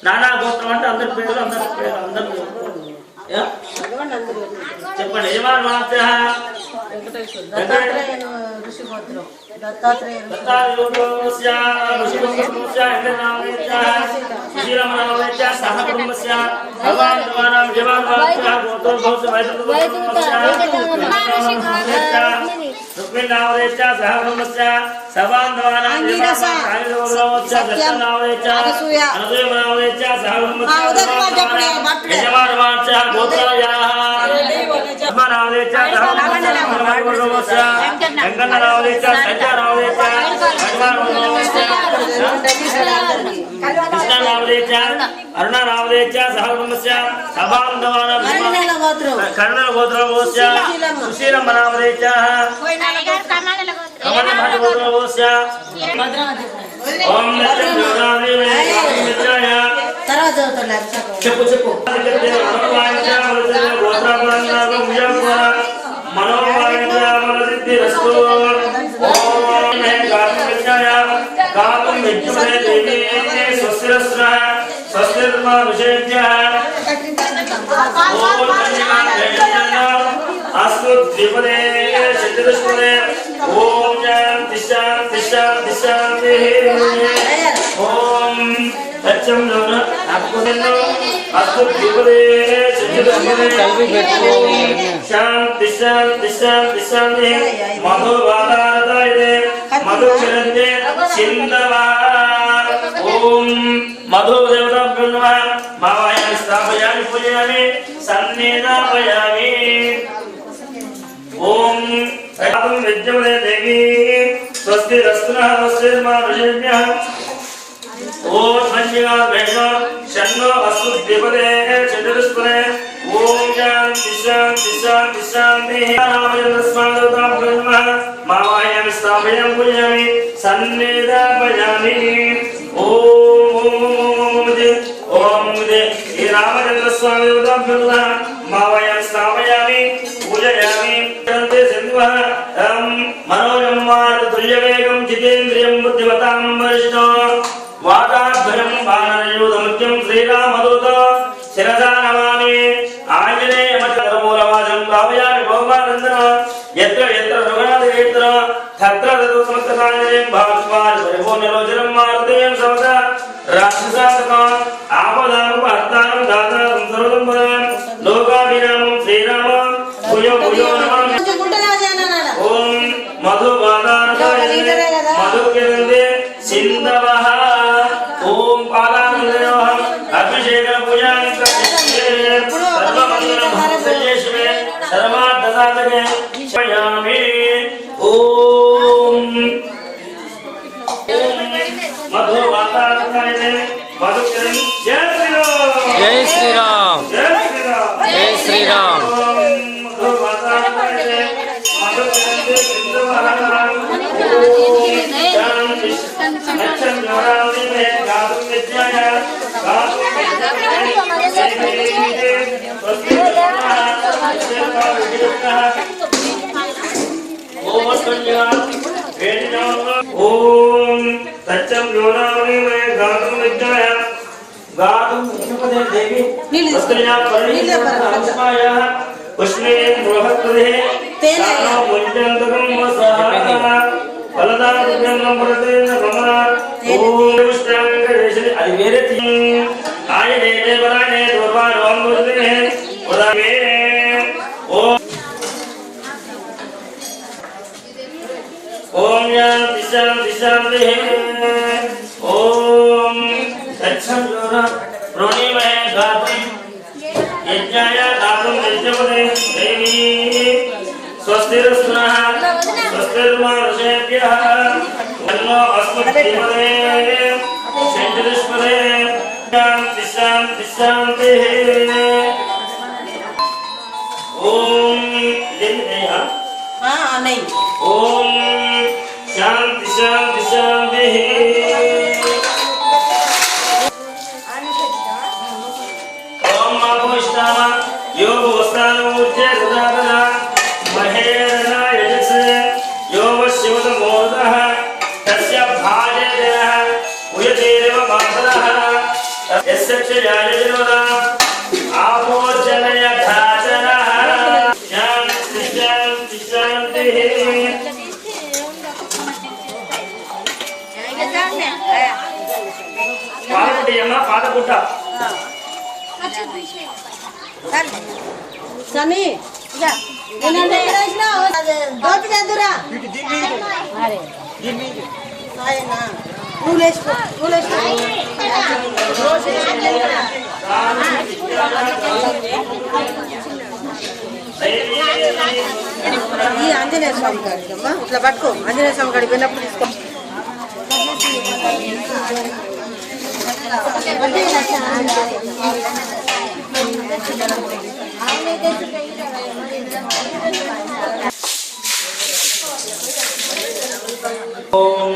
नाना गोत्रम అంటే అందరి పేర్లు అందరూ చెప్పండి యజమాన మాత్య దత్తాత్రేయ ఋషి గోత్రం దత్తాత్రేయ ఋషి శ్రీరామనామేత్య సహ కుటుంబస్య భగవాన్ భగవానాం యజమాన మాత్య గోత్ర భౌస రుక్మిణామేత్య సహ కుటుంబస్య సర్వాన్ భగవానాం అనసూయనామేత్య సహ కుటుంబస్య యజమాన మాత్య గోత్రయాః अरुणा रावदेच्या सहकुटुंबस्य सभाबंधवानां कर्णल गोत्रस्य सुशीलम रावदेच्या कमल गोत्रस्य ओम नमः शिवाय తర్వాత చదువుతున్నారు చెప్పు చెప్పు మనోవాయుద్రస్తు ఓం గాత్రవిజ్ఞాయ గాతం విజ్ఞాయ దేవి స్వస్తిరస్ర స్వస్తిర్మా విషేజ్య ఓం కన్యా అస్తు ద్విపదే శతదశపదే ఓం శాంతి శాంతి శాంతి శాంతి ఓం సత్యం లోన అప్పుదెన్నో అస్తు ద్విపదే శతదశపదే శాంతి శాంతి శాంతి శాంతి మధు వాతారదాయతే మధు చరంతే సింధవా ఓం మధు దేవతాభ్యో నమః మావాయామి స్థాపయామి పూజయామి సన్నిధాపయామి ఓం ఏకం విద్యమనే దేవి స్వస్తి రస్నః స్వస్తిర్మా విషేభ్యః ఓం సంజ్ఞా వేద షణ్ణో అస్తు ద్విపదే చతుర్స్పదే ఓం శాంతి శాంతి శాంతి శాంతి నామయస్మాదతాభ్యో నమః మావాయామి స్థాపయామి పూజయామి సన్నిధాపయామి ఓం శ్రీ రామచంద్ర స్వామి దేవతాభ్యో నమః మావాయామి స్థాపయామి పూజయామి మనోజం మారుతుల్యవేగం జితేంద్రియం బుద్ధిమతాం వరిష్ఠో వాతాభ్యం వానరయూధముఖ్యం శ్రీరామదూత శిరసా నమామి ఆంజనేయమూలవాదం భావయామి భౌమానందన ఎత్ర ఎత్ర రఘునాథేత్ర తత్ర తదు సమస్తకాంజనేయం భాస్వాన్ పరిపూర్ణలోచనం మారుతేయం సవత రాక్షసాతకం ఆపదాముపహర్తారం దాతారం సర్వతం పదం లోకాభిరామం శ్రీరామ భూయో భూయో నమామి ఓం మధువాదానకాయ మధుకిరందే సింధవః ఓం పాదానందయోహం అభిషేక పూజాని సర్వమంగళం భక్తయేష్వే సర్వార్థసాధకే శయామి ఓం మధువాదానకాయ మధుకిరం జై శ్రీరామ్ జై శ్రీరామ్ జై శ్రీరామ్ మధువాదానకాయ మధుకిరందే సింధవః ఓం సత్యం యోనావళి మే గాతుం విజ్ఞాయ గాతుం విష్ణుపదే దేవి వస్త్రయా పరిణీయ ఉష్ణే బృహత్పదే తానో ముంజంతకం వసః ఫలదారుణ్యం ప్రతేన భమన ఓం విష్ణాంగేశని అది వేరే ఆయనే దేవరానే దోపారోం ముర్దే ఉదమే ఓం ఓం శాంతి శాంతి శాంతి ఓం సత్సంయోన ప్రణిమయ గాతం యజ్ఞాయ గాతం యజ్ఞపదే దేవి స్వస్తిరస్నః స్వస్తిర్మా ఋషేభ్యః అన్నో అస్మద్ధిపదే శంకరిష్పదే శాంతి శాంతి శాంతి ఓం ఓం శాంతి శాంతి శాంతి ఓం మాభూష్టామ యోగ ధర్మస్థానముచ్య సుధాదన మహేరణ యజస్ యోవ శివతమోదః తస్య భాజేదః ఉయతేరవ మాతరః యస్య క్షయాయజనోద ఆమోచనయ ధాచనః శాంతి శాంతి శాంతి పాలపుట్టియమ్మ పాలపుట్ట సని దోతి చేద్దురా ఈ ఆంజనేయ స్వామి కాడికి అమ్మా ఇట్లా పట్టుకో ఆంజనేయ స్వామి కాడికి వెళ్ళినప్పుడు తీసుకో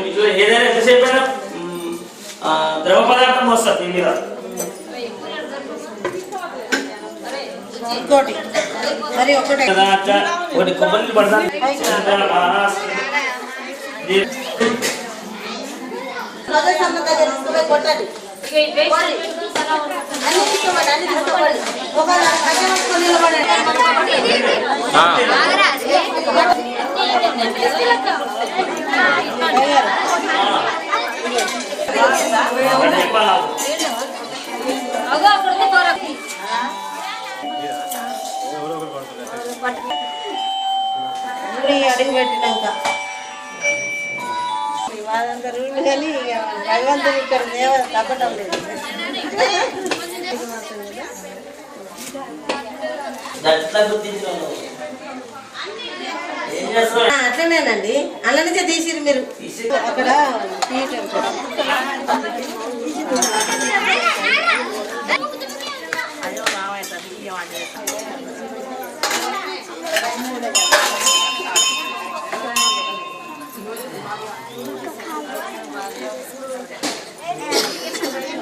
ఇట్లా ఏదైనా ఎంతసేపు అయినా ద్రవ పదార్థం వస్తుంది మీద ఇంకోటి మరి ఒకటి ఒకటి కొబ్బరి పడతాను కొట్టండి అడుగు పెట్టినాక వాళ్ళంతా రూళ్ళు కానీ భగవంతుడు ఇక్కడ దేవ తప్పటం లేదు అట్లనేనండి అల్ల నుంచే తీసిరు మీరు అక్కడ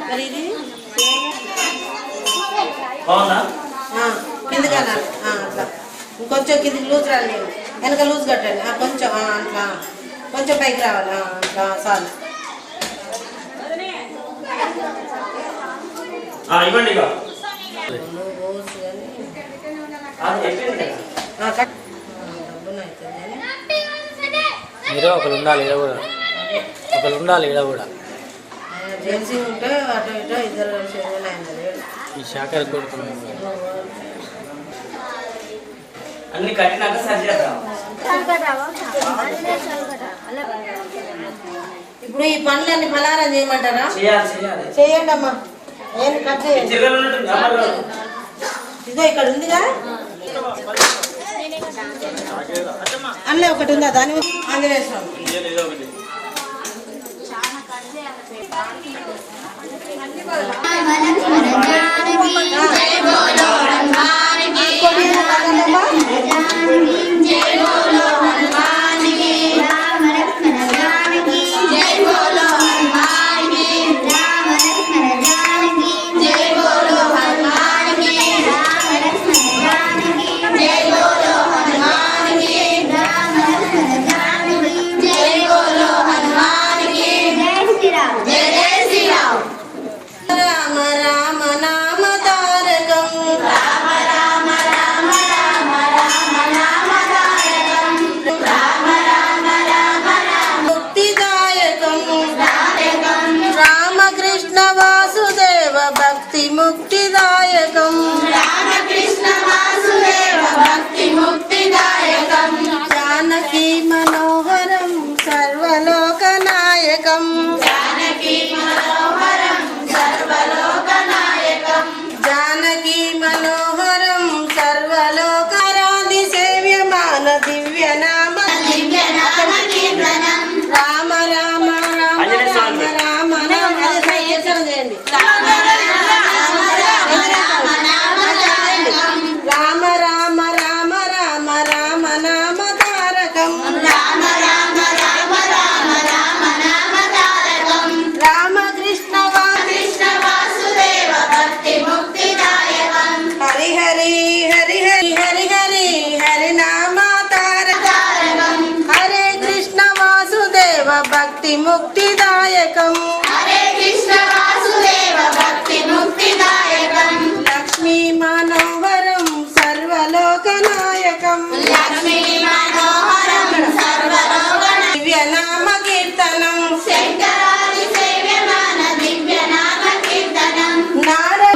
మరి ఇది కిందికి అట్లా ఇంకొంచెం కిందికి లూజ్ రండి వెనక లూజ్ కట్టండి కొంచెం అట్లా కొంచెం పైకి రావాలి అట్లా చాలు ఇవ్వండి మీరు ఒకరు ఉండాలి ఇక్కడ కూడా ఒకరు ఉండాలి ఇక్కడ కూడా జెన్సీ ఉంటే అటు ఇటు ఇద్దరు ఈ శాఖ కొడుతుంది అన్ని కట్టినాక సరి చేద్దాం ఇప్పుడు ఈ పనులన్నీ ఫలారం చేయమంటారా చేయాలి చేయండి అమ్మా నేను కట్ చేయండి ఇదిగో ఇక్కడ ఉందిగా అందులో ఒకటి ఉందా దాని ఆంజనేయ స్వామి ముక్తిదాయకం రామకృష్ణ వాసుదేవ భక్తి ముక్తిదాయకం జానకి మనోహరం సర్వలోకనాయకం జానకి మనోహరం సర్వలోకనాయకం జానకి మనోహరం సర్వలోకరాది సేవ్యమాన దివ్యనామ కీర్తనం రామ రామ రామ రామ రామ రామ చేయండి రామ రామ రామ రామ రామ నామ తారకం రామ రామ రామ రామ రామ నామ తారకం రామకృష్ణ వాసుదేవ భక్తి ముక్తిదాయకం హరి హరి హరి హరి ముక్తిదాయకం హరే కృష్ణ వాసుదేవ భక్తి ముక్తిదాయకం లక్ష్మీ మనోహరం సర్వలోకనాయకం లక్ష్మీ మనోహరం సర్వలోకన దివ్యనామ కీర్తనం శంకరాది సేవ్యమాన దివ్య నామ కీర్తనం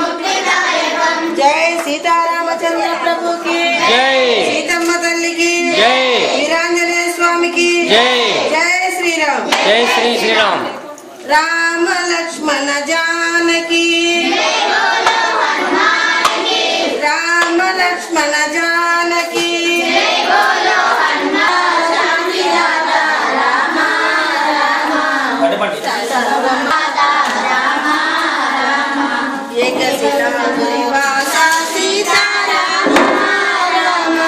ముక్తిదాయకం జై సీతారామచంద్ర ప్రభుకి జై సీతమ్మ తల్లికి జై వీరాంజనేయ స్వామికి జై జై శ్రీరామ్ జై శ్రీ శ్రీరామ్ రామ లక్ష్మణ జానకి రామ లక్ష్మణ జానకి ఏక సీతానివాస సీతారామ రామ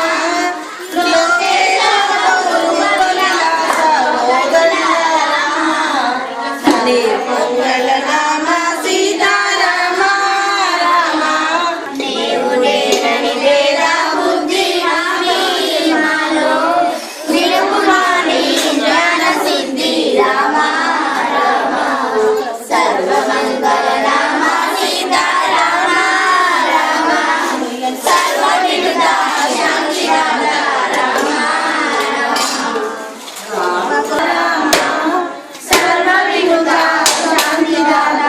లోకేశ బహువిలాస కోదండ రామ నిర్మంగళ నామ సీతారామ రామ నీవు నేనని వేద బుద్ధి హామీ మాలో నిలుపుమాని జ్ఞాన సిద్ధి రామ రామ సర్వమంగళ రామ సీతారామ రామ సర్వ వినుత శాంతి రామ రామ సర్వ వినుత శాంతి రామ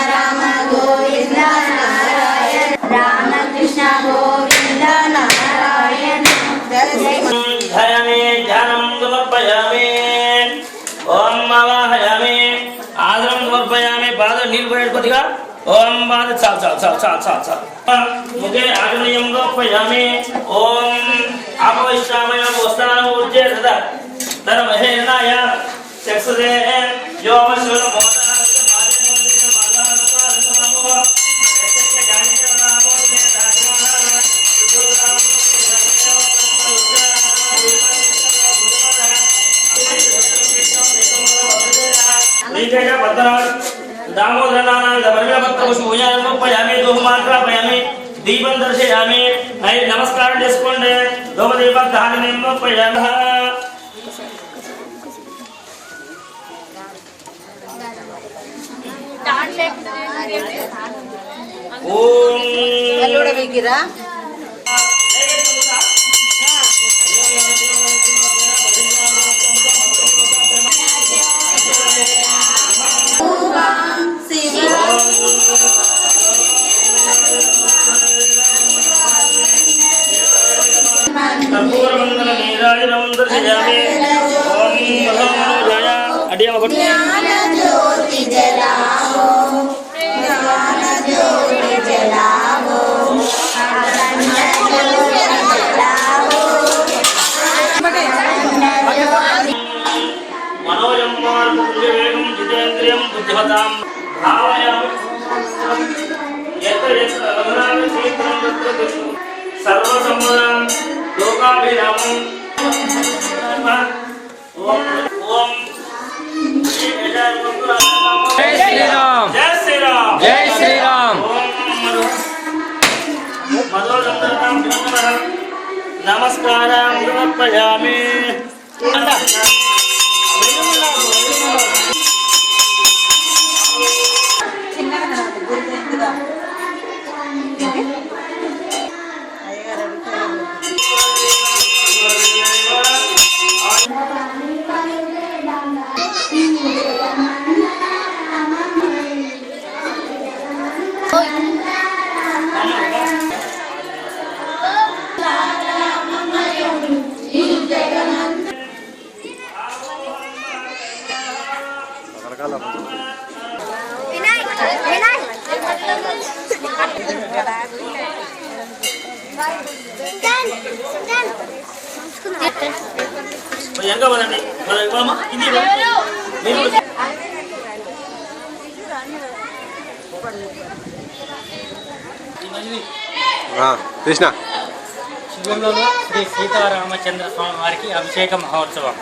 రామ గోవింద నారాయణ రామకృష్ణ గోవింద నారాయణ ధయామి ధ్యానం సమర్పయామి ఓం ఆవాహయామి ఆదరం సమర్పయామి పాద నీళ్ళు పోయాడు కొద్దిగా ఓం పాద చాలు చాలు చాలు చాలు చాలు చాలు ముఖే ఆగ్నేయం లోపయామి ఓం ఆపవిష్టామయ వస్తానం ఊర్జే సదా తన మహేనాయ చక్షుదే యోమశూల దీపం దర్శయామి నమస్కారం చేసుకోండి దోమదీప దాని పోయామి ఓం ఎల్లుడ విగిరా కర్పూరమంగళ నీరాజనం దర్శయామి ఓం మహామనోజాయ అడియమ కొట్టు జ్ఞాన జ్యోతి జలావో జ్ఞాన జ్యోతి జలావో అఖండ జ్యోతి జలావో మనోజం మార్గం జితేంద్రియం బుద్ధిమతాం భావయామి సర్వసమ్మతం లోకాభిరామం ఓం ఓం జై శ్రీరామ్ జై శ్రీరామ్ జై శ్రీరామ్ నమస్కారం సమర్పయామి ఎంగా పదండి ఇది కృష్ణ శివంలో శ్రీ సీతారామచంద్ర స్వామి వారికి అభిషేక మహోత్సవం